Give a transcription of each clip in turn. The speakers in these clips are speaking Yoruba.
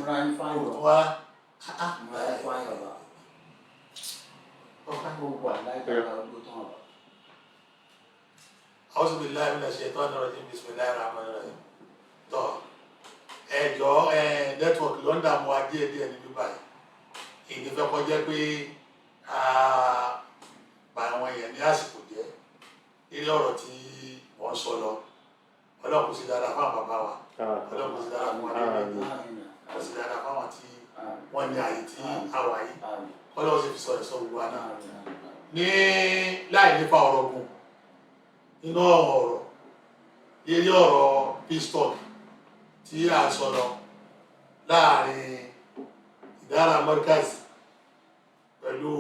múra ń fáyọ̀ òtún wá múra ń fáyọ̀ bá ọ̀ká gbogbo àláìpẹ́ ọdún tó hàn bá. A'udhu billahi minash shaitanir rajim bismillahir rahmanir rahim. Tọ́ ẹ̀jọ́ nẹ́tíwọ̀kì ló ń dààmú wa díẹ̀díẹ̀ níbí báyìí ìdí fẹ́ kọjá pé bá àwọn èèyàn ní àsìkò jẹ́ ilé ọ̀rọ̀ tí wọ́n sọ lọ ọlọ́run kò sí dáadáa fún àwọn bàbá wa ọlọ́run kò sí dáadáa fún wọn nílé kò sí dáadáa fún àwọn tí wọ́n ní àyè tí a wà yìí ọlọ́run sì fi sọ ẹ̀sọ́ gbogbo wa náà ní láì nípa ọ̀rọ̀ gùn nínú ọ̀rọ̀ ilé ọ̀rọ̀ pistol tí a sọ̀rọ̀ láàrin ìdára Markaz pẹ̀lú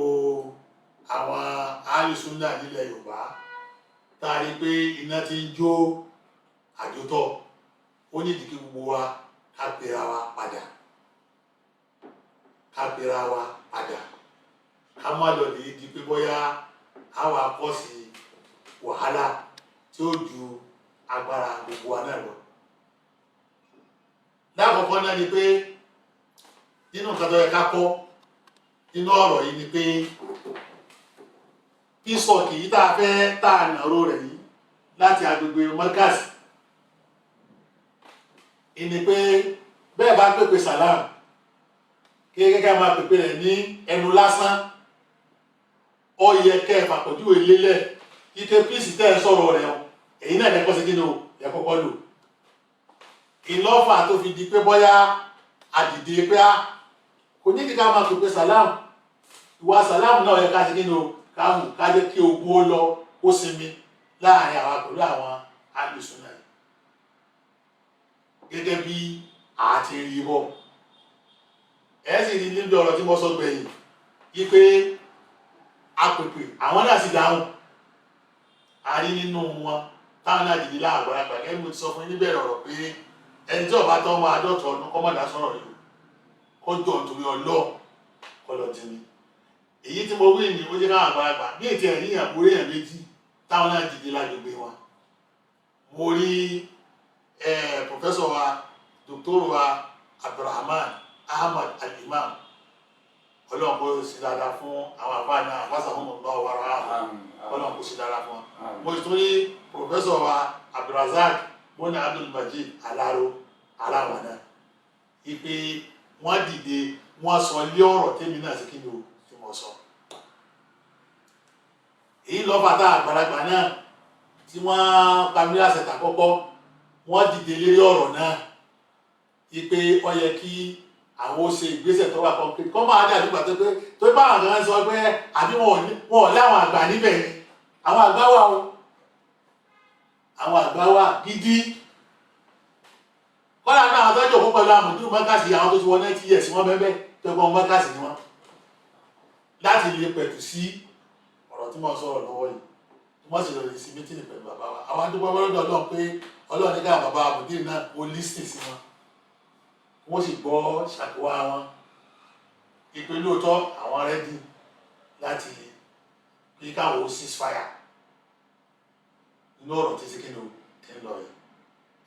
àwọn alùsùnà nílẹ̀ Yorùbá tàrí pé iná ti ń jó àjótọ́ ó ní ìdíkí gbogbo wa ká pera wa padà ká má lọ lè di pé bóyá àwọn akọ́sí wàhálà tí ó ju agbára gbogbo wa náà lọ. Lákọ̀ọ́kọ́ náà ni pé nínú nǹkan tó yẹ ká kọ́ nínú ọ̀rọ̀ yìí ni pé písọ̀kì yìí tá a fẹ́ tá a nàró rẹ̀ yìí láti agbègbè Markaz ìní pé bẹ́ẹ̀ bá pèpè sàlám kéèkéé máa pèpè rẹ̀ ní ẹnu lásán ó yẹ kẹ́ ẹ̀ fàpọ̀júwe lélẹ̀ ike píìsì tẹ́ ẹ sọ̀rọ̀ rẹ̀ o èyí náà lẹ́kọ́ sí kí ni o yẹ kọ́kọ́ lò ìlọ́fà tó fi di pé bọ́yá àdìdì pé kò ní kíkà máa pèpè sàlám ìwà sàlám náà yẹ ká sí kí ni o káàmù ká jẹ́ kí ogun ó lọ ó sinmi láàrin àwọn pẹ̀lú àwọn alùsùnà gẹ́gẹ́ bí àti rí bọ́ ẹ̀ sì rí níbi ọ̀rọ̀ tí mo sọ gbẹ̀yìn yí pé apèpè àwọn náà sì dáhùn a rí nínú wọn táwọn náà dìde láàgbára gbàgẹ́ mo ti sọ fún níbẹ̀rẹ̀ ọ̀rọ̀ pé ẹni tí ọba tó ọmọ àádọ́ta ọdún kọ́mọ̀dá sọ̀rọ̀ yìí kọjọ́ nítorí ọlọ́ kọlọ̀ tì mí èyí tí mo wí ní ó jẹ́ káwọn àgbàlagbà bí ètò ẹ̀rí àbúrò èèyàn méjì táwọn náà dìde lágbègbè wọn mo rí pòfẹ́sọ̀ wa dòkítọ́rù wa Abdulrahman Ahmad Al-Imam ọlọ́run kò sí dáadáa fún àwọn àbá náà àbáṣàmúnú lọ́wọ́ wàrà ọlọ́run kò sí dáadáa fún wọn mo sì tún rí pòfẹ́sọ̀ wa Abdulrazak Bọ́nà Abdulmajid Alaro aláwọ̀ náà ipe wọ́n dìde wọ́n sọ lé ọ̀rọ̀ tèmi náà sí kí ni o tí mo sọ èyí lọ́ bàtà àgbàlagbà náà tí wọ́n pamí àṣẹta kọ́kọ́ wọ́n dìde lérí ọ̀rọ̀ náà ipe ó yẹ kí àwọn ó ṣe ìgbésẹ̀ tó wà concrete kọ́ máa dà nígbà tó pé tó bá àwọn kan sọ pé àbí wọn ò láwọn àgbà níbẹ̀ ni àwọn àgbà wà o àwọn àgbà wà gidi kọ́lá náà àwọn tọ́jú òkú pẹ̀lú àmọ̀dúró Markaz àwọn tó ti wọ 90 years wọ́n bẹ́ẹ̀ tó gbọ́n Markaz ni wọ́n láti lè pẹ̀tù sí ọ̀rọ̀ tí mo sọ̀rọ̀ lọ́wọ́ yìí tí wọ́n sì lọ lè sí mítìnì pẹ̀lú bàbá wa àwọn adúgbò wọ́lọ́dọ̀ Ọlọ́run pé Ọlọ́run ní ká bàbá àbùdí náà ó lísìn sí wọn wọ́n sì gbọ́ ṣàkówá wọn ìpè lóòótọ́ àwọn rẹ́dí láti kí káwọn ó ceasefire inú ọ̀rọ̀ tí síkínú ti ń lọ yìí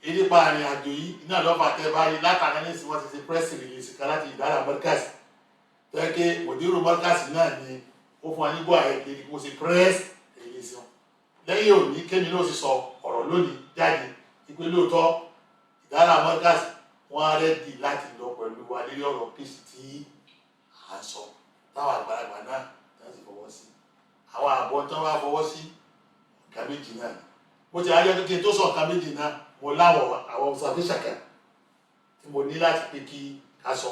ìdípa àrìn àjò yìí iná lọ́fà tẹ́ báyìí látàrí ní ìsìn wọ́n ti ṣe press release kan láti ìdára Markaz tẹ́kẹ́ òdìrú Markaz náà ni ó fún wa nígbó àyẹ̀kẹ́ ni mo ṣe press release wọn lẹ́yìn òní kémi náà sì sọ ọ̀rọ̀ lónìí jáde ìpè lóòótọ́ ìdára Markaz wọ́n rẹ́dì láti lọ pẹ̀lú wa lórí ọ̀rọ̀ peace tí à ń sọ táwọn àgbàlagbà náà láti fọwọ́ sí àwọn àbọ̀ tán wá fọwọ́ sí nǹkan méjì náà bó ti ayọ́ kékeré tó sọ nǹkan méjì náà mo láwọn àwọn observation kan tí mo ní láti pé kí ká sọ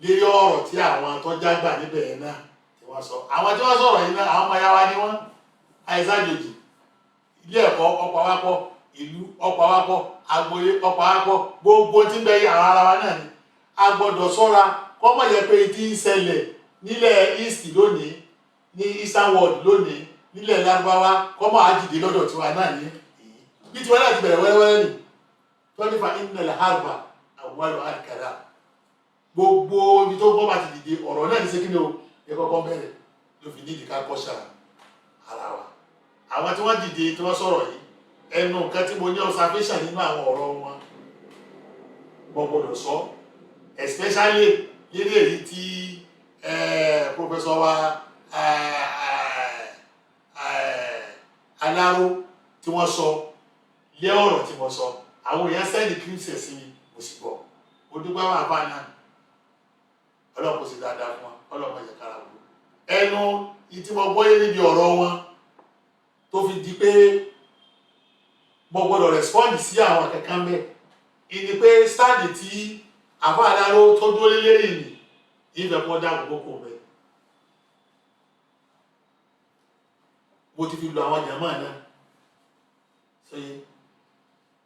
lórí ọ̀rọ̀ tí àwọn tó jágbà níbẹ̀ yẹn náà tí wọ́n sọ àwọn tí wọ́n sọ̀rọ̀ yìí náà àwọn ọmọ yàwá ni wọ́n àìsàjòjì ilé ẹ̀kọ́ ọ̀pọ̀ wápọ̀ ìlú ọ̀pọ̀ wápọ̀ agboolé ọ̀pọ̀ wápọ̀ gbogbo tí ń bẹ àwọn ara wa náà ni a gbọ́dọ̀ ṣọ́ra kọ́mọ̀ yẹ pé tí ń ṣẹlẹ̀ nílẹ̀ east lónìí ní eastern world lónìí nílẹ̀ Lárúbáwá kọ́mọ̀ àjìdí lọ́dọ̀ tiwa náà ní bí tiwa náà ti bẹ̀rẹ̀ wẹ́rẹ́wẹ́rẹ́ nì tọ́nífà ìnẹ̀lẹ̀ harba àwọn àdìkàdà gbogbo ibi tó gbọ́ bá ti dìde ọ̀rọ̀ náà ní sékínì o yẹ kọ́kọ́ bẹ̀rẹ̀ ló fi nídìí ká kọ́ṣà ara wa àwọn tí wọ́n dìde tí wọ́n sọ̀rọ̀ yìí ẹnu nǹkan tí mo ní observation nínú àwọn ọ̀rọ̀ wọn gbọ́gbọ́dọ̀ sọ especially lérí èyí tí professor wa Aláró tí wọ́n sọ lé ọ̀rọ̀ tí wọ́n sọ àwọn èèyàn sẹ́ẹ̀dì kírísẹ̀ sí mi mo sì gbọ́ mo dúpẹ́ wà bá náà ọlọ́run kò sì dáadáa fún wọn ọlọ́run ẹ̀jẹ̀ kára wò ẹnu ìtí mo gbọ́ yé níbi ọ̀rọ̀ wọn tó fi di pé mo gbọ́dọ̀ respond sí àwọn kankan bẹ́ẹ̀ ìní pé stáàdì tí àbá Aláró tó dúró lé lérí ni ìfẹ́ kọ́ dá gbogbo kò bẹ́ẹ̀ mo ti fi lo àwọn jàmáà náà sóyè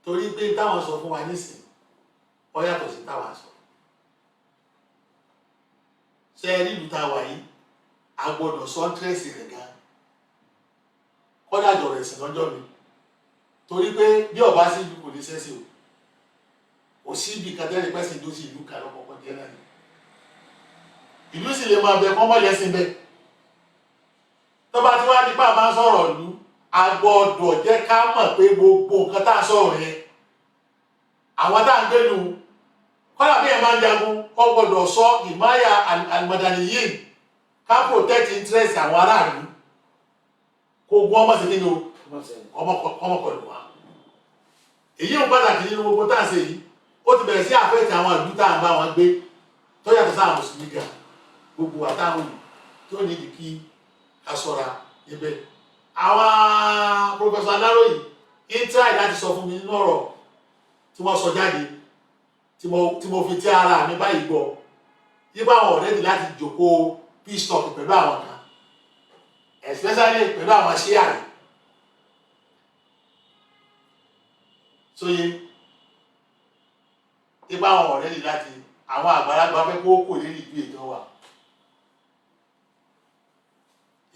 torí pé táwọn sọ fún wa nísìn ó yàtọ̀ sí táwọn sọ ṣe rí ìlú tá a wà yìí a gbọ́dọ̀ sọ tírẹsì rẹ̀ gan kódà jọ rẹ̀ sìn lọ́jọ́ mi torí pé bí ọba sí ìlú kò ní sẹ́sì o kò sí ibi kàtẹ́rì pẹ́sì tó sí ìlú kan lọ́kọ̀ọ́kọ́ jẹ́ náà ni ìlú sì lè máa bẹ kọ́mọ́ lẹ́sìn bẹ́ẹ̀ tó bá ti wá nípa máa ń sọ̀rọ̀ ìlú a gbọ́dọ̀ jẹ́ ká mọ̀ pé gbogbo nǹkan tá a sọ̀rọ̀ yẹn àwọn tá a ń gbé lu kọ́lá bí ẹ̀ máa ń jagun ó gbọ́dọ̀ sọ ìmáyà al-madaniyin ká protect interest àwọn aráàlú kó gún ọmọ sí nínú ọmọkọlù wa èyí ń pàtàkì nínú gbogbo tá a ṣe yìí ó ti bẹ̀rẹ̀ sí àfẹ́ẹ̀tì àwọn ìlú tá a ń bá wọn gbé tó yàtọ̀ sáà mùsùlùmí gà gbogbo àtàwọn ìlú tó ní ìdí kí a ṣọ́ra níbẹ̀ àwọn professor Aláró yìí ń try láti sọ fún mi nínú ọ̀rọ̀ tí wọ́n sọ jáde tí mo fi tí ara mi báyìí gbọ́ yípa àwọn ọ̀rẹ́dì láti jókòó peace talk pẹ̀lú àwọn kan especially pẹ̀lú àwọn ṣíà rẹ̀ sóye yípa àwọn ọ̀rẹ́dì láti àwọn àgbàlagbà fẹ́ kó kò lérí ìlú ètò wa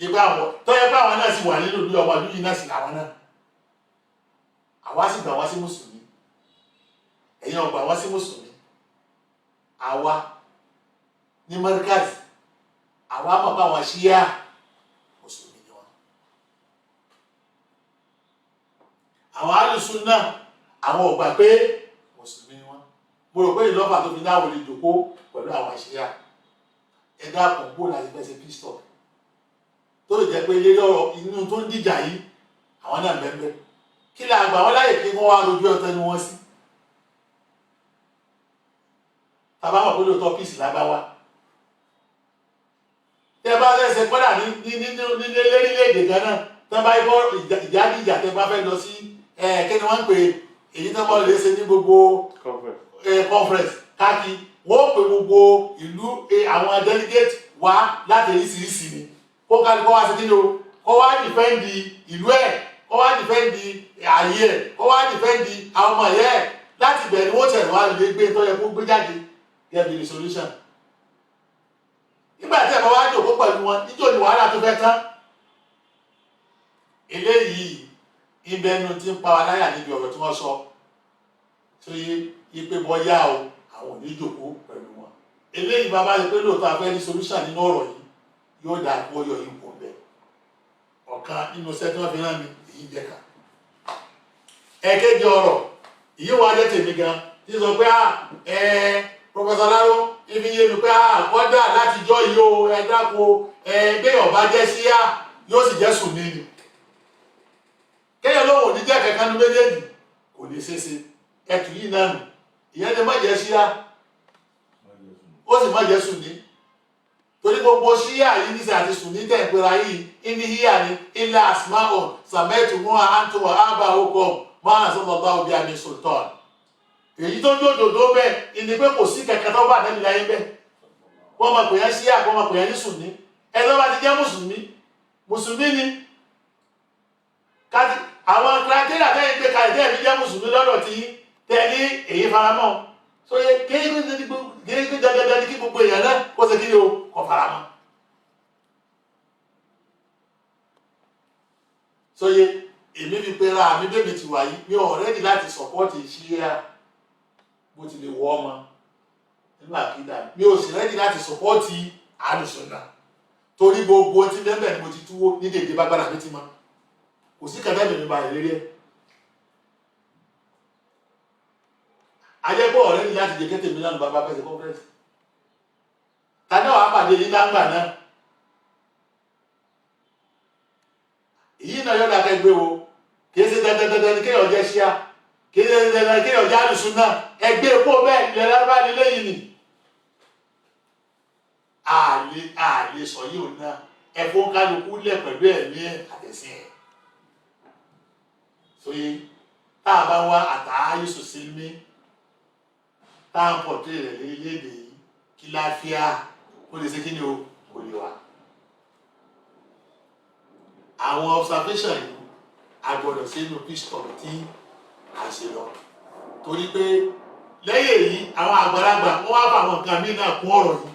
yípa àwọn tó yẹ pé àwọn náà sì wà nínú ìlú ọmọ ìlú yìí náà sì làwọn náà àwa sì gbà wá sí mùsùlùmí ẹ̀yin ọgbà wá sí mùsùlùmí àwa ní Markaz àwa mọ̀ pé àwọn ṣíyà mùsùlùmí ni wọn àwọn alùsùn náà àwọn ọgbà pé mùsùlùmí ni wọn mo rò pé ìlọ́fà tó fi dáwọ̀ lè jòkó pẹ̀lú àwọn ṣíyà ẹ̀dá àpòpò láti fẹsẹ̀ pistol tó lè jẹ́ pé ilé ọ̀rọ̀ inú tó ń dìjà yìí àwọn náà bẹ́ẹ̀ kí lè àgbà wọn láyè kí wọ́n wá lójú ọ̀tọ̀ ni wọ́n sí tàbá mọ̀ pé lóòótọ́ píìsì lágbáwá tẹ́ bá fẹ́ kọ́dà ní lérílẹ̀-èdè kan náà tẹ́ bá ikọ́ ìjágíjà tẹ́ bá fẹ́ lọ sí kí ni wọ́n ń pè èyí tẹ́ bá lè ṣe ní gbogbo conference káàkiri wọ́n pè gbogbo ìlú àwọn delegate wá láti oríṣiríṣi ni kó kálí kó wá sí kí ni o kó wá dìfẹ́ǹdì ìlú ẹ̀ kó wá dìfẹ́ǹdì ààyè ẹ̀ kó wá dìfẹ́ǹdì àwọn ọmọ ẹ̀ láti bẹ̀rẹ̀ wọ́n tẹ̀ wá lè gbé tó yẹ kó gbé jáde get the resolution nígbà tí ẹ̀fọ́ wá jòkó pẹ̀lú wọn níjó ni wàhálà tó fẹ́ tán eléyìí ìbẹnu tí ń pa wa láyà níbi ọ̀rọ̀ tí wọ́n sọ tó yé ipe bọ́yá o àwọn ò ní jòkó pẹ̀lú wọn eléyìí bàbá yìí pé lóòótọ́ afẹ́ ní solution nínú ọ̀rọ̀ yìí yóò dà kó yọ ipò bẹ́ẹ̀ ọ̀kan nínú iṣẹ́ tí wọ́n fi rán mi èyí jẹ́ ká ẹ̀kejì ọ̀rọ̀ ìyí wọ́n á jẹ́ tèmi gan tí sọ pé Professor Aláró ibi yé mi pé àkọ́dà láti jọ yìí o ẹ̀dáko ẹgbẹ́ ọ̀bá jẹ́ síyá yóò sì jẹ́ sùn nínú kéèyàn lóhùn ní jẹ́ kẹ̀kẹ́ ní méjèèjì kò lè ṣeéṣe ẹ̀tù yìí náà nù ìyẹn lè má jẹ́ síyá ó sì má jẹ́ sùn ní torí gbogbo síyá yìí ní sàti sùn ní tẹ̀pẹ̀rẹ̀ yìí ní híyà ní ilẹ̀ asmaun sàmẹ́tù mú àǹtò àbá okò máa sọ̀tọ̀ bá obi àmì sultan èyí tó ní òdòdó bẹ́ẹ̀ ìní pé kò sí kẹ̀kẹ́ tó bá nẹ́bí láyé bẹ́ẹ̀ wọ́n máa pè yẹn síyá wọ́n máa pè yẹn ní sùnní ẹ̀dọ́ bá ti jẹ́ mùsùlùmí ni káti àwọn kílákílà tẹ́yìn pé kalẹ̀ tẹ́yìn fi jẹ́ mùsùlùmí lọ́dọ̀ tí tẹ́lí èyí faramọ́ so yẹ kéèké dandan ní kí gbogbo èèyàn náà kó ṣe kí ni o kò faramọ́ so yẹ èmi fi pé ra àmì bébì ti wà yìí mi ò rẹ́dì láti sọ̀pọ́ọ̀tì ìṣíyà bó ti lè wọ ọmọ nínú àkídà mi ò sì rẹ́dì láti sọ̀pọ́ọ̀tì àlùsùnnà torí gbogbo tí bẹ́ẹ̀ ni mo ti túwó ní dèdè bá gbára mi ti mọ́ kò sí kẹtẹ́ mi ba ìlérí ẹ̀ ajẹ́pọ̀ ọ̀rẹ́ ní láti jẹ́ kété mi náà bàbá fẹ́ ṣe conference tani wàá pàdé yín láǹgbà náà èyí náà yọ̀dà kẹgbẹ́ wo kìí ṣe dandandandan ní kéèyàn jẹ́ ṣíà kìí ṣe dandandan ní kéèyàn jẹ́ àlùsùn náà ẹgbẹ́ epo bẹ́ẹ̀ ilẹ̀ lárúbá nílé yìí nì àlè sọ yìí ò náà ẹ̀fọ́ kálukú lẹ̀ pẹ̀lú ẹ̀mí àtẹ̀sìn ẹ̀ sóyè tá a bá wá àtàáyé sòsílmí tá a ń pọ̀ tó rẹ̀ léléèdè yìí kí láfíà ó lè ṣe kí ni o kò lè wá. Àwọn observation yìí a gbọ́dọ̀ ṣe inú peace talk tí a ṣe lọ torí pé lẹ́yìn èyí àwọn àgbàlagbà wọ́n wá fáwọn nǹkan míì náà kún ọ̀rọ̀ yìí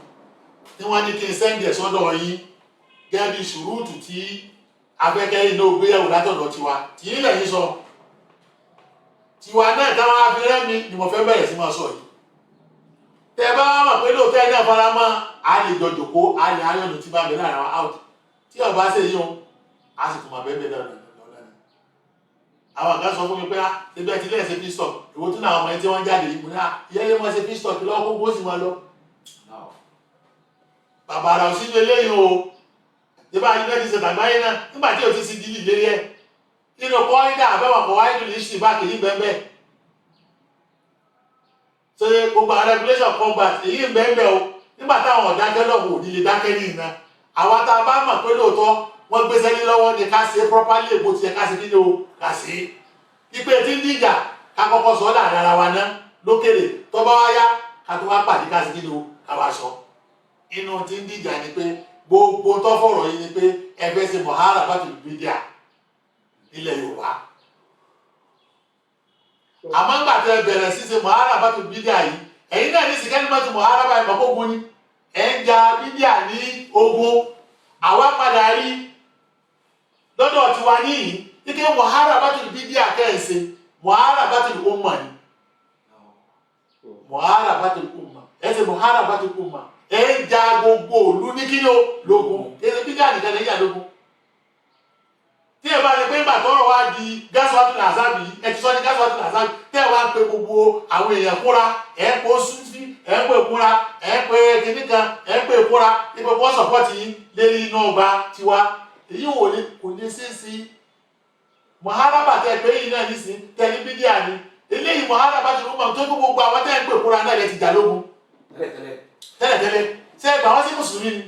tí wọ́n ní kí n sẹ́ńdì ẹ̀ sọ́dọ̀ yín gẹ́gẹ́ bí ṣùrùtù tí afẹ́kẹ́ iná ògbéyàwó látọ̀dọ̀ tiwa tí ilẹ̀ yìí sọ tiwa náà táwọn afẹ́rẹ́ mi ni mo fẹ́ bẹ̀rẹ̀ sí máa sọ yìí tẹ bá wà mọ̀ pé lóòótọ́ ẹ̀ náà fara mọ́ a lè jọ jòkó a lè ayọ̀nù tí bá bẹ̀rẹ̀ lára wa out tí ọba ṣe yí wọn a sì tún máa bẹ́ẹ̀ bẹ́ẹ̀ lọ́nà àwọn kan sọ fún mi pé ẹgbẹ́ ti lẹ́ẹ̀ ṣe pistol ìwọ tún náà ọmọ ẹni tí wọ́n jáde yìí mo ní ìyẹ́lẹ́ wọn ṣe pistol kí lọ́wọ́ kó sì máa lọ bàbá ara òsínú eléyìí o ìbá yìí lẹ́ẹ̀dì ṣe tàgbáyé náà nígbà tí o ti di lérí ẹ̀ nínú kọ́rídà àbẹ́wọ̀n kọ̀ wáyé nínú ìṣì bá kìí bẹ́ẹ̀ ṣe gbogbo àwọn regulation combat èyí ń bẹ́ẹ̀ o nígbà táwọn ọ̀dájọ́ lọ́wọ́ ò ní lè dákẹ́ ní ìná àwa tá a bá mọ̀ pé lóòótọ́ wọ́n gbéṣẹ́ ní lọ́wọ́ ni ká ṣe properly èbó tiẹ̀ ká ṣe kí ni o ká ṣe ipe tí ń dìjà ká kọ́kọ́ sọ láàrin ara wa ná lókèrè tó bá wá yá ká tó wá pàdé ká ṣe kí ni o ká wá sọ inú tí ń dìjà ni pé gbogbo tó fọ̀rọ̀ yìí ni pé ẹgbẹ́ ṣe mọ̀hárà bá ti bídíà nílẹ̀ Yorùbá àmọ́ ńgbà tẹ bẹ̀rẹ̀ sí ṣe mọ̀hárà bá ti bídíà yìí ẹ̀yin náà ní sìkẹ́ni bá ti mọ̀hárà bá ìmọ̀ gbógun ni ẹ̀ ń ja bídíà ní ogun àwa padà rí lọ́dọ̀ tiwa níyì ike mọ̀hárà bá ti bídíà kẹ́ẹ̀ṣe mọ̀hárà bá ti umma ni mọ̀hárà bá ti umma ẹ̀ ṣe mọ̀hárà bá ti umma ẹ ń ja gbogbo òlu ní kí ló lógun kéde bí jáde kan lẹ́yìn àlógún tí ẹ bá rí pé ìgbà tọ́rọ̀ wá di gásùwàtú làzábì ẹ ti sọ ní gásùwàtú làzábì tẹ́ ẹ wá ń pe gbogbo àwọn èèyàn kúra ẹ ń pe Sufi ẹ ń pe kúra ẹ ń pe kìnnìkan ẹ ń pe kúra ipò fọ́ sọ̀pọ̀tì yín lérí iná ọba tiwa èyí wò ní kò ní sí sí mọ̀háràbà tẹ́ pé yìí náà nísìn tẹ́lí bídíà ni eléyìí mọ̀háràbà ti rúmọ̀ tó gbogbo àwọn tẹ́ ń pe kúra náà lẹ ti jà lógun tẹ́lẹ̀tẹ́lẹ̀ ṣe ẹgbà wọ́n sí mùsùlùmí ni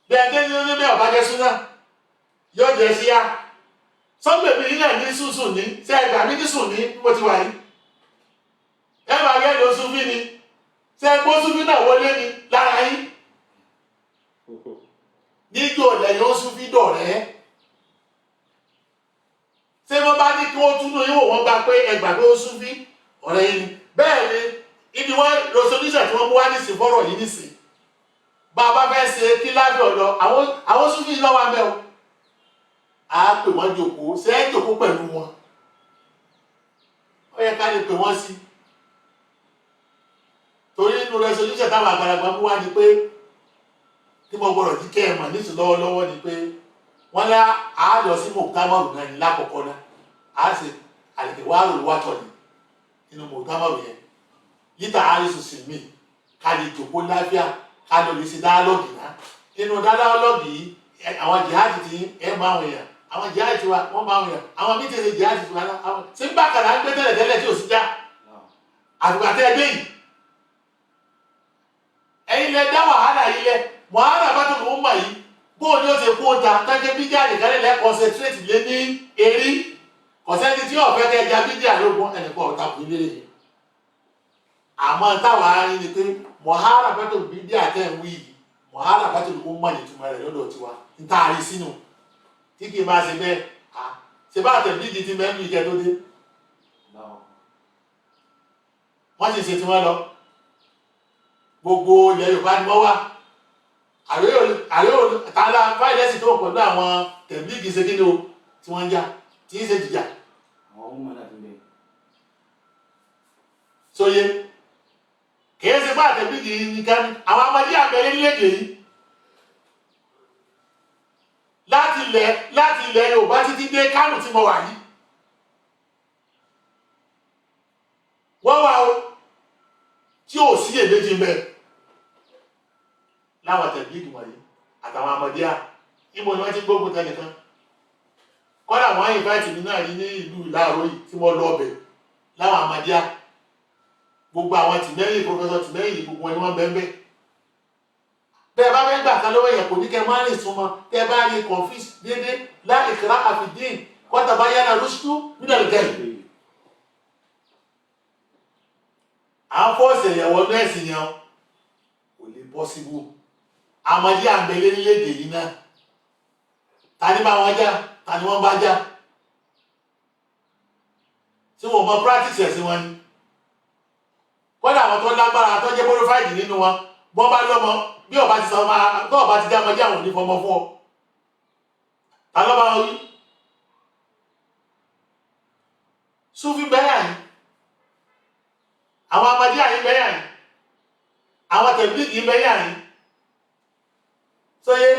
bí ẹgbẹ́ ní onímọ̀ ọ̀bájẹ́ súnà yóò jẹ́ sí yá sọ́gbẹ̀mí nílẹ̀ ní sùsùn ní ṣe ẹgbà mí ní sùn ní mo ti wà yìí ẹgbà yẹ́ ló súnfí ni ṣe ẹgbó súnfí náà wọlé ni lára yìí níjó lẹ́yìn ó súnfí dọ̀rẹ́ ṣé wọ́n bá ní kí wọ́n túnú yíwò wọ́n gba pé ẹgbà pé ó súnfí ọ̀rẹ́ yìí ni bẹ́ẹ̀ ni ibi wọn resolution tí wọn mú wá nísìn fọ́rọ̀ yìí nísìn bá a bá fẹ́ ṣe kí lábẹ́ ọ̀dọ̀ àwọn Sufi lọ́wọ́ abẹ́ o a pè wọ́n jòkó ṣe é jòkó pẹ̀lú wọn ó yẹ ká lè pè wọ́n sí torí inú resolution táwọn àgbàlagbà mú wá ni pé tí mo gbọ́dọ̀ jí kẹ́ ẹ̀ mọ̀ nísìn lọ́wọ́lọ́wọ́ ni pé wọ́n lá a lọ sí mọ̀tàmọ́rù náà ní lákọ̀ọ́kọ́ náà a sì àlèkèwárò wátọ̀ ní inú mọ̀tàmọ́rù yẹn yíta àrísù sí mi ká lè jòkó láfíà ká lọ lè ṣe dáálọ́gì náà inú dáálọ́gì yìí àwọn jihadi ti ẹ máa wọn yàn àwọn jihadi ti wa wọ́n máa wọn yàn àwọn mí tẹ̀lé jihadi ti wa náà àwọn ṣé ń bá kàrà ń gbé tẹ́lẹ̀ tí ò sí já àtùgbà tẹ́ ẹgbẹ́ yìí ẹ̀yin lẹ dá wàhálà yìí lẹ wàhálà bá tó lòún mà yìí bóòdì ó ti kú ó ta tẹ́kẹ́ bíjà nìkan lẹ́ concentrate lé ní erí kọ̀sẹ́ni tí ọ̀fẹ́ kẹ́ ẹja bíjà lógún ẹnìkan ọ̀tá kù ilé yìí àmọ́ táwa rí ni pé mọ̀hárà bá tó bíjà tẹ́ ń wí yìí mọ̀hárà bá tó lòún mà nítumọ̀ rẹ̀ lọ́dọ̀ tiwa ń tá a rí sínú tí kì í máa ṣe bẹ́ẹ̀ ṣe bá tẹ̀ bíjì ti mẹ́nu ìjẹ́ tó dé wọ́n sì ṣe tí wọ́n lọ gbogbo ilẹ̀ Yorùbá ni wọ́n wà àríwò tààlà fáìlẹ́sì tó pẹ̀lú àwọn tẹ̀blígì ṣe kíni o tí wọ́n ń jà tí ń ṣe jìjà sóye kìí ṣe bá tẹ̀blígì nìkan àwọn amadé àbẹ̀rẹ̀ nílẹ̀dẹ̀ yìí láti ilẹ̀ Yorùbá títí dé Kánò tí mo wà yìí wọ́n wá o tí ò sí èméjì ń bẹ láwọn tẹ̀blíìgì wọ̀nyí àtàwọn Ahmadiyya ìmọ̀ ni wọ́n ti gbógun tẹnìkan kọ́dà wọ́n invite mi náà rí ní ìlú Ìláró yìí tí wọ́n lọ ọbẹ̀ láwọn Ahmadiyya gbogbo àwọn tìmẹ́yìn Professor tìmẹ́yìn gbogbo wọn ni wọ́n bẹ́ẹ̀ bẹ́ẹ̀ bá fẹ́ gbà kan lọ́wọ́ yẹn kò ní kẹ́ máa rìn súnmọ́ kẹ́ bá rí confuse déédéé la ikraha fi din qad tabayyana rushdu minal ghayy. àwọn fọ́ọ̀sì ẹ̀yẹ̀wọ̀ nọ́ọ̀sì yẹn kò lè possible Ahmadiyya ń bẹ lérílẹ̀-èdè yìí náà ta ni bá wọn já ta ni wọ́n bá já tí wọ́n mọ practice ẹ̀sìn wọn ni kọ́dà àwọn tó lágbára tó jẹ́ bonafide nínú wọn bọ́n bá lọ́mọ bí ọba ti sọ máa tó ọba ti dá Ahmadiyya àwọn òní fọmọ fún ọ ta ló bá wọn wí Sufi bẹ́yà ni àwọn Ahmadiyya yìí bẹ́yà ni àwọn tẹ̀blíìgì yìí bẹ́yà ni sọyé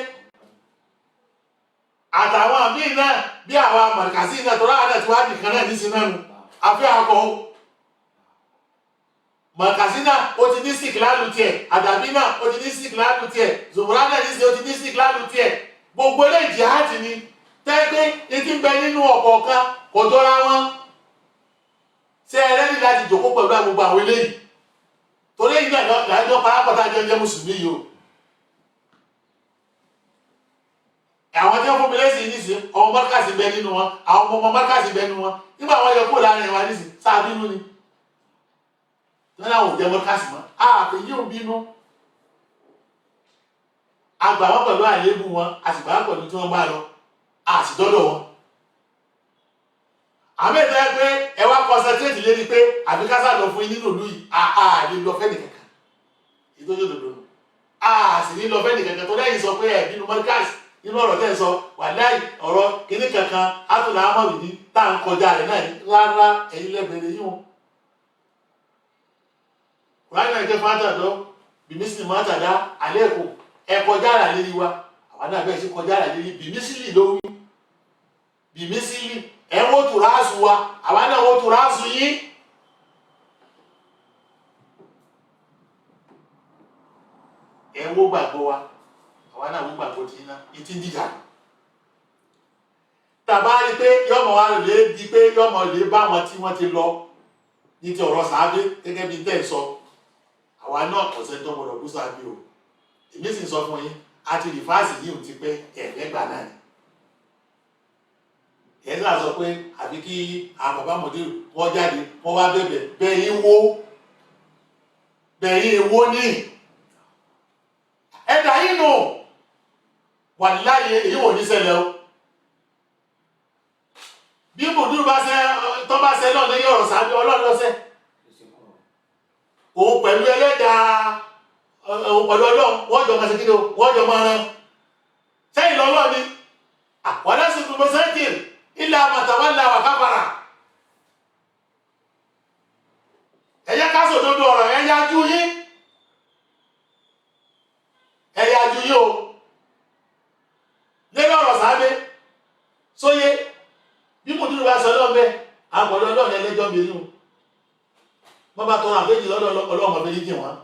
àtàwọn míì náà bí àwọn Markazi náà tó ráàdà tí wàá nìkan náà nísìnyí náà nù àfi àkọ́ Markazi náà ó ti ní Istiqlal tiẹ̀ Adabi náà ó ti ní Istiqlal tiẹ̀ Zumra náà ní ó ti ní Istiqlal tiẹ̀ gbogbo ilé jihad ni tẹ́gbẹ́ etí ń bẹ nínú ọ̀kọ̀ọ̀kan kò jọra wọn ṣé ẹlẹ́ni láti jòkó pẹ̀lú gbogbo àwọn eléyìí torí èyí náà lájọ́ parápọ̀tà jẹ́ mùsùlùmí yìí o àwọn tí wọ́n fún mi lẹ́sìn nísìn ọmọ Markazi bẹ nínú wọn àwọn ọmọ Markazi bẹ nínú wọn nígbà wọn yọ kúrò láàrin wa nísìn sáà bínú ni lọ́nà àwọn òjẹ́ Markazi mọ́ àpè yí ò bínú àgbà wọn pẹ̀lú àléébù wọn àtìgbà wọn pẹ̀lú tí wọ́n bá lọ àtìdọ́dọ̀ wọn àmì ìtọ́ pé ẹ wá concentrate lérí pé àbí kásá lọ fún yín nínú ìlú yìí lè lọ fẹ́ nìkankan ìtọ́jú òdòdó nù sì ní lọ fẹ́ nìkankan tó lẹ́yìn sọ pé ẹ̀ bínú Markazi nínú ọ̀rọ̀ tẹ́ sọ wà láì ọ̀rọ̀ kìíní kankan átùlà ámọ̀rì ní tá à ń kọjá rẹ̀ náà ní rárá ẹ̀yin lẹ́bẹ̀rẹ̀ yíwọ̀n kùránì náà jẹ́ fátàdọ́ bìmísìlì mọ́tàdá àlékò ẹ kọjá rà lérí wa àwọn náà bẹ́ẹ̀ sí kọjá rà lérí bìmísìlì lórí bìmísìlì ẹ wó tùrásù wa àwọn náà wó tùrásù yín ẹ wó gbàgbọ́ wa àwọn náà wó gbàgbọ́ tí iná ìtí ń dìjà tàbá rí pé yọmọ wa lè di pé yọmọ lè bá wọn tí wọ́n ti lọ ní ti ọ̀rọ̀ sàábé gẹ́gẹ́ bí tẹ́ sọ àwa náà ọ̀sẹ̀ tó gbọdọ̀ bú sàábé o èmi sì sọ fún yín àti rìfáàsì yìí ò ti pẹ́ ẹ̀ẹ́dẹ́gbà náà ni ẹ̀ẹ́dẹ́ là sọ pé àbí kí àwọn bàbá mọ̀dé wọ́n jáde wọ́n wá bẹ̀bẹ̀ bẹ́yìn wó ní ẹ̀dà yìí nù wà láyé èyí wò ní ṣẹlẹ̀ o bí mùdúrú bá ṣe tó bá ṣe náà lẹ́yìn ọ̀rọ̀ sàábé ọlọ́run lọ́sẹ̀ òun pẹ̀lú ẹlẹ́dàá òun pẹ̀lú ọlọ́run wọ́n jọ máa ṣe kíni o wọ́n jọ máa rán sẹ́yìn lọ́lọ́ ni wala sùkùn mọ́sẹ́kìr illa man tawalla wa kafara ẹ̀yẹ ká sòdodo ọ̀rọ̀ ẹ̀yà ajú yín o lẹ́yìn ọ̀rọ̀ sàábé sóyé bí mo dúró bá sọ lọ́bẹ̀ àpọ̀lọ́ ọlọ́run ẹlẹ́jọ́ bèèrè o wọ́n bá tọrọ àfẹ́jì lọ́dọ̀ ọlọ́run ọ̀bẹ̀rẹ̀ jì wọ́n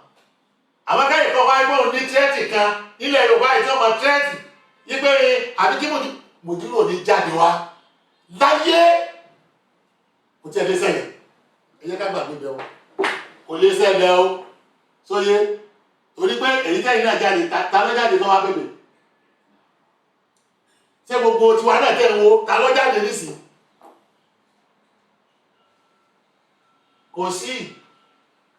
àwọn káyọ̀ kan wáyé gbọ́n ní tírẹ́tì kan nílẹ̀ Yorùbá ìtọ́ ọmọ tírẹ́tì yípe àbí kí mo dúró ní jáde wá láyé kò tí ẹ lé ṣẹlẹ̀ ẹ jẹ́ ká gbàgbé bẹ́ẹ̀ o kò lè ṣẹlẹ̀ o sóyé torí pé èyí tẹ́yìn náà jáde ta ló jáde tó wá bẹ̀bẹ̀ ṣé gbogbo tiwa náà tẹ̀ ń wo ta ló jáde nísìn kò sí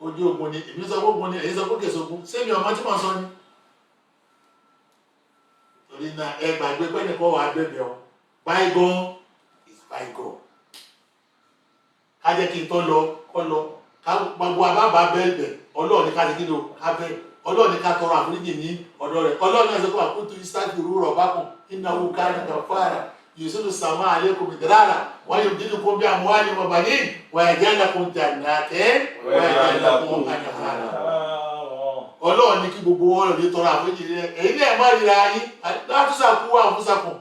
ojú ogun ni èmi sọ gbogbo ni èyí sọ gbogbo èsogun sẹ́mi ọmọ tí mo sọ ni torí náà ẹ gbàgbé pé nìkan wà bẹ̀bẹ̀ o bygone is bygone ká jẹ́ kí n tọ́ lọ kọ́ lọ ká gbogbo àbábà bẹ́ẹ̀ Ọlọ́run ní ká ti kíni o ká bẹ́ẹ̀ Ọlọ́run ní ká tọrọ àforíjì ní ọ̀dọ̀ rẹ̀ Ọlọ́run náà sọ pé àkótó ìsáàkì rúrọ̀ bákùn innahu kana ghaffara yusilu samaa alaykum midrara wa yumdidukum bi amwalin wa banin wa yaj'al lakum jannatin wa yaj'al lakum anhara. Ọlọ́run ní kí gbogbo wọn lè tọrọ àforíjì rẹ̀ èyí náà má ríra yín látúnṣàkú wà fúnṣàkùn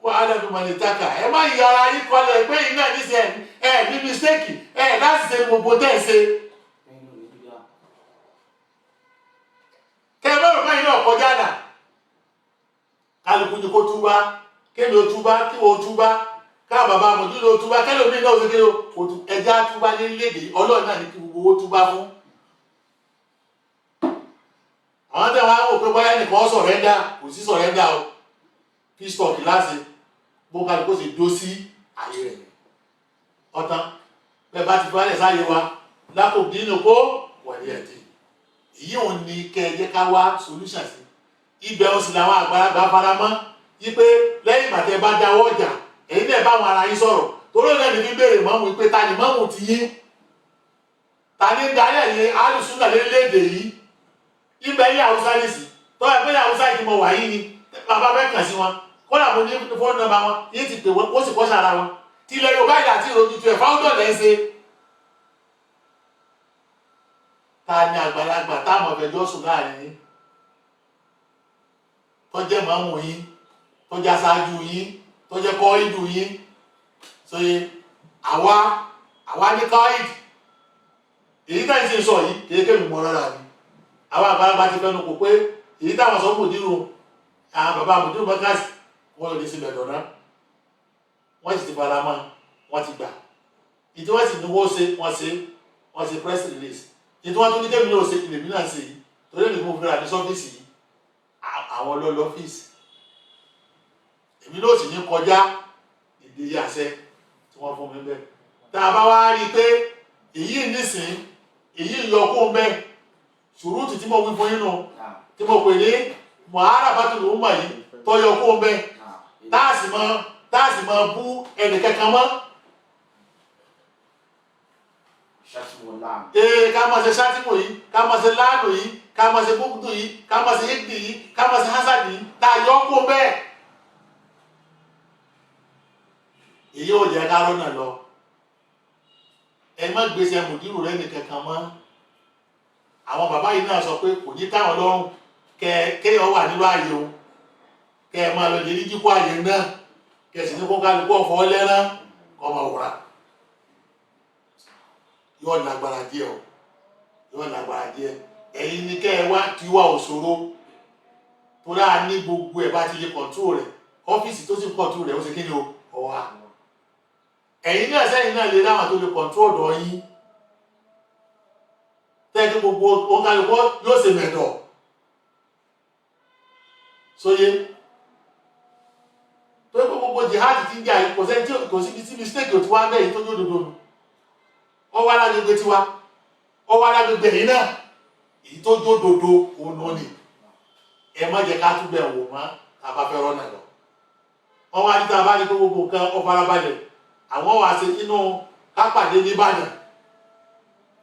wàhálà bí mo lè taka ẹ má yí ara yín kọlẹ̀ pé yín náà ní sẹ ẹ ní mistake ẹ láti ṣe gbogbo tẹ́ ẹ ṣe. kẹ́ ẹ bẹ́ẹ̀ báyìí náà kọjá náà kálukú ni kó túbá kémi ó túbá kí wọ́n túbá ká bàbá mọ̀jú ló túbá kẹ́lómi náà ó ṣe kéde ẹja túbá ní léde ọlọ́run náà ní kí gbogbo owó túbá fún. àwọn tẹ̀ wá wò pé bóyá nìkan sọ̀rẹ́ndà kò sí sọ̀rẹ́ndà o pistol kìláàsì bó kálukú sì dó sí àyè rẹ̀ ọ̀tán bẹ́ẹ̀ bá ti fi wálẹ̀ sáyé wa lápò dínú kó wọ̀nyí ẹ̀ dé èyí ò ní kẹ́ ẹ jẹ́ ká wá solution sí ibẹ̀ ó sì làwọn àgbàlagbà faramọ́ yí pé lẹ́yìn ìgbà tẹ́ bá dáwọ́ ọjà èyí náà bá wọn ara yín sọ̀rọ̀ torí ọ̀nà ìdí béèrè mọ́mù pé ta ni mọ́mù ti yín ta ni ń darí ẹ̀yìn alùsùnà lórílẹ̀-èdè yìí ibẹ̀ yí Haúsá nìsí tọ́ ẹ pé Haúsá ìdìmọ̀ wà yìí ni bàbá fẹ́ kàn sí wọn kọ́lá mo ní fóònù nọ́mbà wọn yìí ti pè wọ́n sì kọ́ sára wọn tí ilẹ̀ Yorùbá ìdá àti ìròyìn tu ẹ̀ fáwọn lẹ́ ń ṣe. ta ni àgbàlagbà táwọn ọ̀fẹ́jọ́ sùn láàrin yín tọ́jẹ́ mọ́mù yín tọ́jẹ́ aṣáájú yín tọ́jẹ́ kọ́ìdù yín sóye àwa ní kọ́ìdù èyí táyì sí sọ yìí kéèké mi mọ́ rárá ni àwọn àgbàlagbà ti fẹ́nu kò pé èyí táwọn sọ mòdìrú àwọn bàbá mòdìrú mọ́kàsì wọ́n lè sí bẹ̀dọ̀ náà wọ́n sì ti fara mọ́ wọ́n ti gbà ìdí wọ́n sì ní wọ́n ṣe press release ìdí wọ́n tún ní kébìnrin ò ṣe ìlèmí náà ṣe yìí torí èmi mo fi ra ní sọ́fíìsì yìí àwọn lọ́lọ́ ọ́fíìsì èmi náà sì ní kọjá ìdíyẹ àṣẹ tí wọ́n fún mi bẹ́ẹ̀ tá a bá wá rí i pé èyí nísìn èyí yọ kó ń bẹ́ẹ̀ ṣùrùtù tí mo wí fún yín nù tí mo pè ní mọ̀hárà bá tún lòún mọ̀ yìí tó yọ kó ń bẹ́ẹ̀ táàsì mọ bú ẹnì kankan mọ́. ká máa ṣe ṣátìmọ̀ yìí ká máa ṣe láàánú yìí ká máa ṣe bókútù yìí ká máa ṣe hídì yìí ká máa ṣe hásàdì yìí tá a yọ kó bẹ́ẹ̀. èyí ò jẹ́ ká rọ́nà lọ ẹ má gbèsè mùdírù rẹ nìkankan mọ́ àwọn bàbá yìí náà sọ pé kò ní káwọn lọ́rùn kéèyàn wà nínú ààyè o kẹ́ ẹ máa lọ lè rí jíkó ààyè náà kẹ́ ẹ sì ní kó kálukú ọ̀fọ̀ lẹ́rán kọ́ máa wòrà yóò lágbára díẹ̀ o yóò lágbára díẹ̀ ẹ̀yin ni kẹ́ ẹ wá kí wá òṣòro tó dáa ní gbogbo ẹ̀ bá ti lè kọ̀ntúrò rẹ̀ ọ́fíìsì tó sì kọ̀ntúrò rẹ̀ ó ṣe kí ni o ọ̀wá ẹ̀yin náà sẹ́yìn náà lè láwọn tó lè kọ̀ntúrò ọ̀dọ̀ yín tẹ́ẹ̀kí gbogbo ọkàlùkọ́ yóò ṣe mẹ̀dọ̀ sóyé tó kó gbogbo jihad ti ń jà kò sẹ́ni tí kò sí tí mistake ò ti wá bẹ́ẹ̀ tó yóò dodo nù ọwọ́ alágbègbè tiwa ọwọ́ alágbègbè yìí náà èyí tó jó dodo òun náà ni ẹ má jẹ́ ká túbẹ̀ wò má tàbá fẹ́ rọ́nà lọ wọ́n wá ní tá a bá ní pé gbogbo nǹkan ọ̀farabalẹ̀ àwọn wà sí inú kápàdé ní Ìbàdàn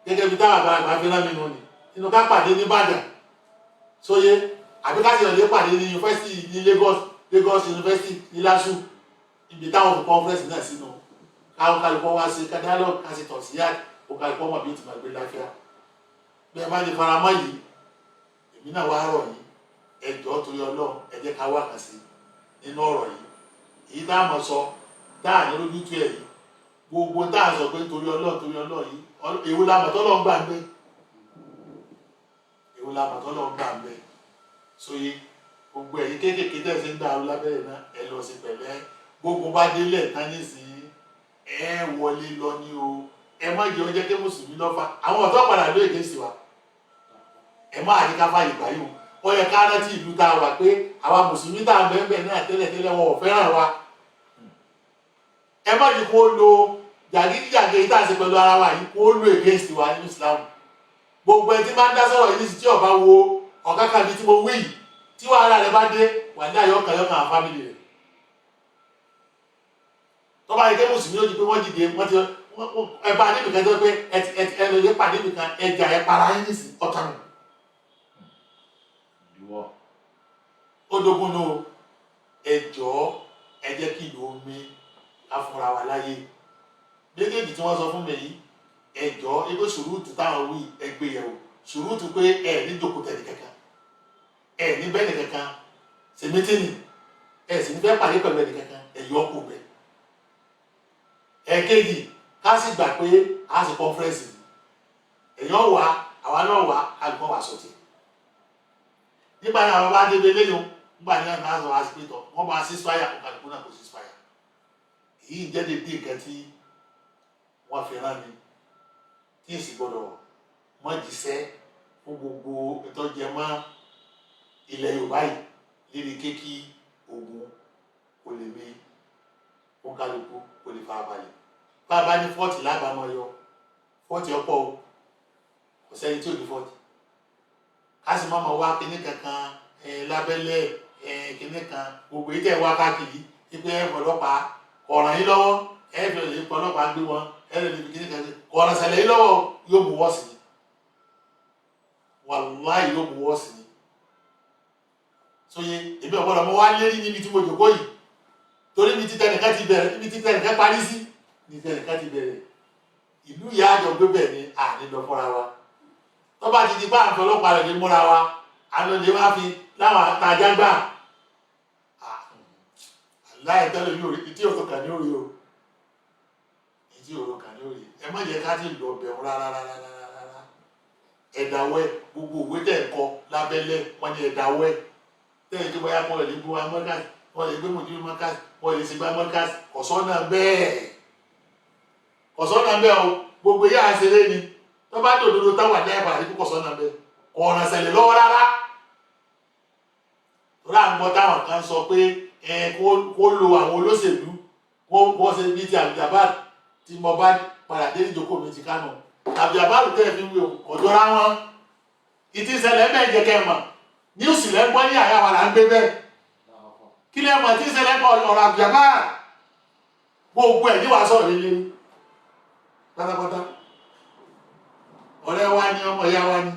gẹ́gẹ́ bí táwọn àgbàlagbà fi rán mi nù ní inú kápàdé ní Ìbàdàn sóyé àbí ká sì lè pàdé ní yunifásitì ní Lagos University ní LASU ibi táwọn conference náà sínú káwọn kálukọ́ wá sí dialogue ká sì tọ̀ sí yá kó kálukọ́ mọ̀ bí ti máa gbé láfíà bí ẹ bá lè faramọ́ yìí èmi náà wá rọ̀ yìí ẹ jọ̀ọ́ torí Ọlọ́run ẹ jẹ́ ká wá kàn sí nínú ọ̀rọ̀ yìí èyí tá a mọ̀ sọ tá a ní lójú tó ẹ̀ yìí gbogbo tá a sọ pé torí Ọlọ́run yìí èwo la mọ̀ tọ́lọ́ ń gbà ń bẹ́ èwo la mọ̀ tọ́lọ́ ń gbà ń bẹ́ sóyè gbogbo ẹ̀yin kéékèèké tẹ̀sí ń dàrú lábẹ́rẹ́ náà ẹ lọ sí pẹ̀lẹ́ gbogbo bá délẹ̀ tán nísìnyí ẹ wọlé lọ ní o ẹ má jẹ́ ọjọ́ kí mùsùlùmí lọ́fà àwọn ọ̀tọ́ padà ló èké sí wa ẹ má àdíká fàyè gbáyò ó yẹ ká rántí ìlú tá a wà pé àwa mùsùlùmí tá a bẹ́ẹ̀ náà tẹ́lẹ̀tẹ́lẹ̀ wọn ò fẹ́ràn wa ẹ má jẹ́ kó lo jàgídíjàgé tá a ṣe pẹ̀lú ara wa yìí kó lo against wa nínú Islam gbogbo ẹ tí máa ń dá sọ̀rọ̀ yìí tí ọba wo ọ̀gá kan bí tí mo wí yìí tí wàhálà rẹ bá dé wà ní àyọkàn àwọn fámìlì rẹ tọ́ba yìí kẹ́ mùsùlùmí ó di pé wọ́n dìde wọ́n ti ẹ bá níbi kan tó pé ẹ lè lè pàdé níbi kan ẹ jà ẹ para yín nìsín ọ̀tá nù. ó dogun nù ẹ jọ̀ọ́ ẹ jẹ́ kí ìlú omi afúnra wa láyé méjèèjì tí wọ́n sọ fún mi yìí ẹ jọ̀ọ́ ẹgbẹ́ ṣùrùtù táwọn wí ẹgbẹ́ yẹ̀wò ṣùrùtù pé ẹ ní jókòó tẹ̀lé kankan ẹ ní bẹ́ẹ̀ ní kankan ṣèmítìnì ẹ sì ní fẹ́ pàdé pẹ̀lú ẹnì kankan ẹ̀yọ́ kò bẹ̀. Ẹ̀kejì ká sì gbà pé a sì kọ́nfẹ́rẹ́nsì èèyàn wà àwa náà wà alùpùpù wà sọ̀tì. Nígbà náà àwọn bá débi eléyìí nígbà náà náà sọ àsìpétọ̀ wọ́n máa ceasefire kó kálukú náà kó ceasefire. Èyí jẹ́ dédé nǹkan tí wọ́n fi rán mi tí èsì gbọ́dọ̀ mọ́ jíṣẹ́ fún gbogbo ìtọ́jẹmọ́ ilẹ̀ Yorùbá yìí lérí kéèkì ogun kò lè mi kó kálukú kò lè fara balẹ̀. Bá a bá ní fọ́ọ̀tì lábàámọ̀ yọ fọ́ọ̀tì ọ̀pọ̀ o kò sẹ́ni tí ò ní fọ́ọ̀tì. Ká sì má máa wá kíní kankan lábẹ́lẹ̀ kíní kan gbogbo yìí tẹ̀ wá káàkiri pípẹ́ ọlọ́pàá ọ̀ràn yìí lọ́wọ́ ẹ̀ẹ́dẹ̀ lè pọ̀ ọlọ́pàá gbé wọn ẹ̀ẹ́dẹ̀ lè fi kíní kan ọ̀ràn ṣẹlẹ̀ yìí lọ́wọ́ yóò mú wọ́ọ̀sì ni wàláì yóò mú wọ́ọ̀sì ni. Sóye èmi ọ̀gbọ́dọ̀ mo wá lérí níbi tí mo jòkó yìí torí ibi tí tẹnìkan ti bẹ̀rẹ̀ ibi tí tẹnìkan parí sí ní tẹnìkan ti bẹ̀rẹ̀ ìlú ìyá àjọ gbé bẹ̀ ni ànílọ fúnra wa tó bá ti di bá àǹfẹ́ ọlọ́pàá rẹ̀ lé múra wa àwọn lè wá fi láwọn àtàjà gbà láì tẹ́lẹ̀ yóò rí ìtí òrò kàn ní orí o ìtí òrò kàn ní orí ẹ má jẹ́ ká ti lọ bẹ̀rù rárá ẹ̀dàwẹ́ gbogbo òwe tẹ̀ ń kọ lábẹ́lẹ̀ wọ́n ní ẹ̀dàwẹ́ tẹ́lẹ̀ tó báyà wọ́n lè gbé wa mọ́kàsì wọ́n lè gbé mọ̀jú mọ́kàsì wọ́n lè ṣègbà mọ́kàsì kọ̀sọ́nà bẹ́ẹ̀ o gbogbo yá àṣẹlẹ̀ ni tó bá dòdòdó táwọn àdáyàbà àdínkù kọ̀sọ́nà bẹ́ẹ̀ ọ̀nà ṣẹlẹ̀ lọ́wọ́ rárá rà ń gbọ́ táwọn kan sọ pé kó lo àwọn olóṣèlú wọ́n ṣe bí ti Abdul-Jabbar tí mo bá padà dé ìjókòó mi ti Kánò Abdul-Jabbar tẹ́lẹ̀ fi wí ọ̀dọ́ra wọn ìtì ìṣẹ̀lẹ̀ bẹ́ẹ̀ jẹ́ kẹ́mọ̀ ní òsì lẹ́gbọ́n ní àyà wà là ń gbé bẹ́ẹ̀ kí lẹ́mọ̀ tí ìṣẹ̀lẹ̀ bọ̀ ọ̀rọ̀ Abdul-Jabbar gbogbo ẹ̀ ní wàá sọ̀rọ̀ líle pátápátá ọ̀rẹ́ wa ni ọmọ ìyá wa ni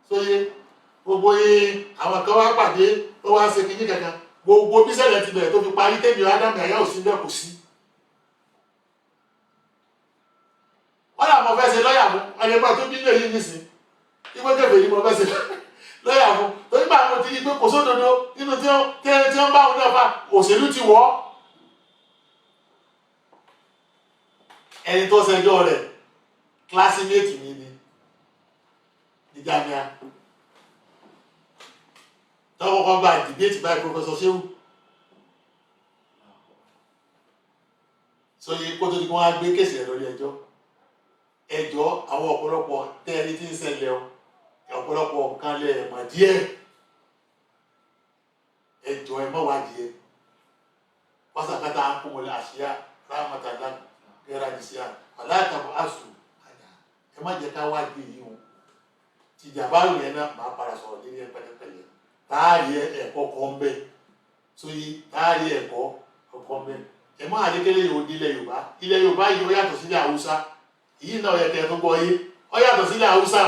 sóyé gbogbo àwọn kan wá pàdé ó wá ṣe kíní kankan gbogbo bí ṣẹlẹ̀ ti bẹ̀rẹ̀ tó fi parí tẹ́mi Ádámù ẹ̀yà òsì bẹ́ẹ̀ kò sí. wọ́n là mọ̀ fẹ́ ṣe lọ́ọ̀yà fún ẹlẹ́gbọ́n tó bí lèyí nísìn ìwé kẹfẹ́ yìí mọ̀ fẹ́ ṣe lọ́ọ̀yà fún torí bá àwọn ti yí pé kò sódodo nínú tí wọ́n bá wọn náà fa òṣèlú ti wọ́. ẹni tó ṣẹjọ́ rẹ̀ kílásíméètì mi ni ní Jámíà tọ́wọ́ kan gba debate by Professor Shehu sóye kó tó di kí wọ́n á gbé kéèsì rẹ̀ lórí ẹjọ́ àwọn ọ̀pọ̀lọpọ̀ tẹ́ẹ̀rí tí ń ṣẹlẹ̀ ọ̀pọ̀lọpọ̀ nǹkan lẹ̀ mọ̀ díẹ̀ ẹjọ́ ẹ mọ̀ wá díẹ̀ pásàkátà ń kó wọlé àṣìyá rámàtàlá gẹ́rà nìṣíà aláàtàbọ̀ àṣù ẹ má jẹ́ ká wá di èyí wọn tìjàbáàrù yẹn náà máa padà sọ̀rọ̀ lórí ẹ pẹ̀lẹ́pẹ̀lẹ́ táàrí ẹ̀kọ́ kan bẹ́ sóyí táàrí ẹ̀kọ́ kan bẹ́ ẹ má àdékélé yòó di ilẹ̀ Yorùbá yìí ó yàtọ̀ sílẹ̀ Haúsá yìí náà yẹ kẹ́ ẹ tó gbọ́ yé ó yàtọ̀ sílẹ̀ Haúsá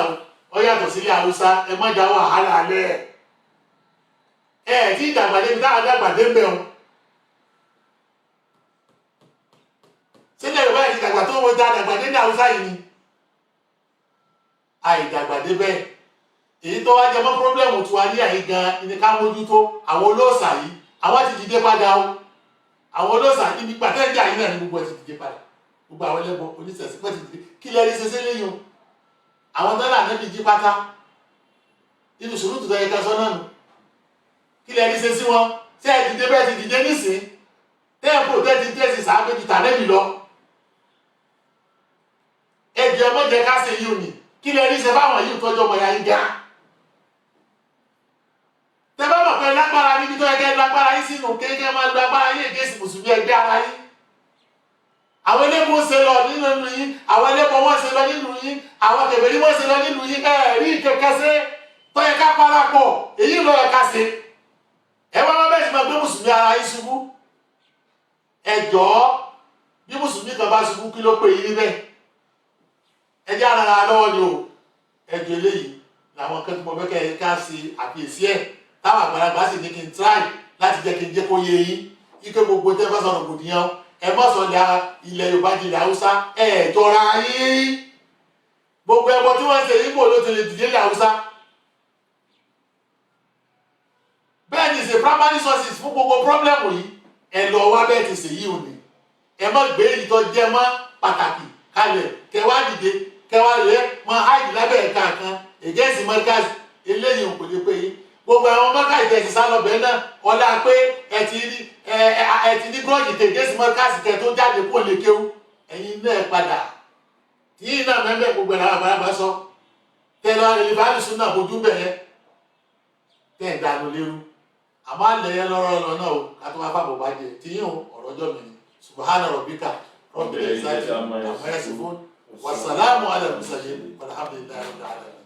ó yàtọ̀ sílẹ̀ Haúsá ẹ má já wàhálà alẹ́ tí ìdàgbàdé bí táwọn àdàgbàdé ń bẹ̀ wọn sílẹ̀ Yorùbá yìí dàgbà tó wọ́n já àdàgbàdé ní Haúsá yìí ni àìdàgbàdé bẹ́ẹ̀ èyí tó wá jẹ mọ́ pọ́blẹ́mù tí wà ní àyí gan ní ká mójútó àwọn olóòsà yìí àwọn ti dìde padà o àwọn olóòsà níbi pàtẹ́jà yìí náà ní gbogbo ẹ̀ ti dìde padà gbogbo àwọn ẹlẹ́bọ oníṣẹ̀ṣẹ̀ pẹ́ ti dìde kí lẹ́rí ṣeṣẹ́ léyìn o àwọn dọ́là náà ti jí pátá nínú sùúrù tó yẹ ká sọ náà nù kí lẹ́rí ṣe sí wọn tí ẹ dìde bẹ́ẹ̀ ti dìde nísìn tẹ́ẹ̀pù tẹ́ ti tẹ́sí sàábẹ́jì tàlẹ́bì lọ ẹjọ́ mọ́jẹ ká ṣe yìí ò ní kí lẹ́rí ṣe fáwọn yìí tọ́jọ́ mọ̀ ya yín gá tẹ́bá mọ̀ pé lágbára níbi tó yẹ kẹ́ lágbára yín sínú kéèké máa lo agbára yín èké sì mùsùlùmí ẹgbẹ́ ara yín àwọn ẹlẹ́bọ ń ṣe lọ nínú yín àwọn ẹlẹ́bọ wọ́n ṣe lọ nínú yín àwọn kèfèrí wọ́n ṣe lọ nínú yín rí kẹ̀kẹ́ ṣe tó yẹ ká parapọ̀ èyí ló yẹ ká ṣe ẹ wá máa bẹ́ẹ̀ sì máa gbé mùsùlùmí ara yín ṣubú ẹ jọ̀ọ́ bí mùsùlùmí kan bá ṣubú kí ló pè yín níbẹ̀ ẹ jẹ́ ara lọ́wọ́ ni o ẹ jọ eléyìí làwọn kan tí mo fẹ́ kẹ́ ká ṣe àfiyèsí ẹ̀ táwọn àgbàlagbà sì ní kí n try láti jẹ́ kí n jẹ́ kó yé yín ike gbogbo tẹ́ fẹ́ sọ̀rọ̀ gbòdìyàn ẹ mọ́ sọ ilẹ̀ Yorùbá di ilẹ̀ Haúsá ẹ jọra yín gbogbo ẹbọ tí wọ́n ṣe Ìgbò ló ti lè dìde ilẹ̀ Haúsá bẹ́ẹ̀ ni ṣe primary sources fún gbogbo problem yìí ẹ lọ wá bẹ́ẹ̀ ti ṣèyí òní ẹ má gbé èyí tó jẹ́ mọ́ pàtàkì kalẹ̀ kẹwàá dìde kẹwàá rẹ̀ mọ́ áìdì lábẹ́ ẹ̀ka kan against mọ́kàsì eléyìí ò kò lè pé yín gbogbo àwọn mọ́kàsì tẹ̀sí sálọ̀bẹ̀ náà ọlá pé ẹ ti ní búrọ́ọ̀jì tẹ̀ against mọ́kàsì kẹ tó jáde kó lè kéwú ẹ̀yin náà padà tí yín náà mẹ́mẹ́ gbogbo ẹ̀ làwọn àgbàlagbà sọ tẹ̀lé àlèlébàálù sún náà bójú bẹ̀yẹ tẹ̀ ń dànù lérú àmọ́ àlẹ́ yẹn lọ́rọ́ náà o kátó wá fàbọ̀ bá jẹ tí yín o ọ̀rọ̀ ọjọ́ mi ni subhana rabbika rabbil izzati amma yasifun wa salamun ala al-mursalin walhamdulillahi rabbil alamin.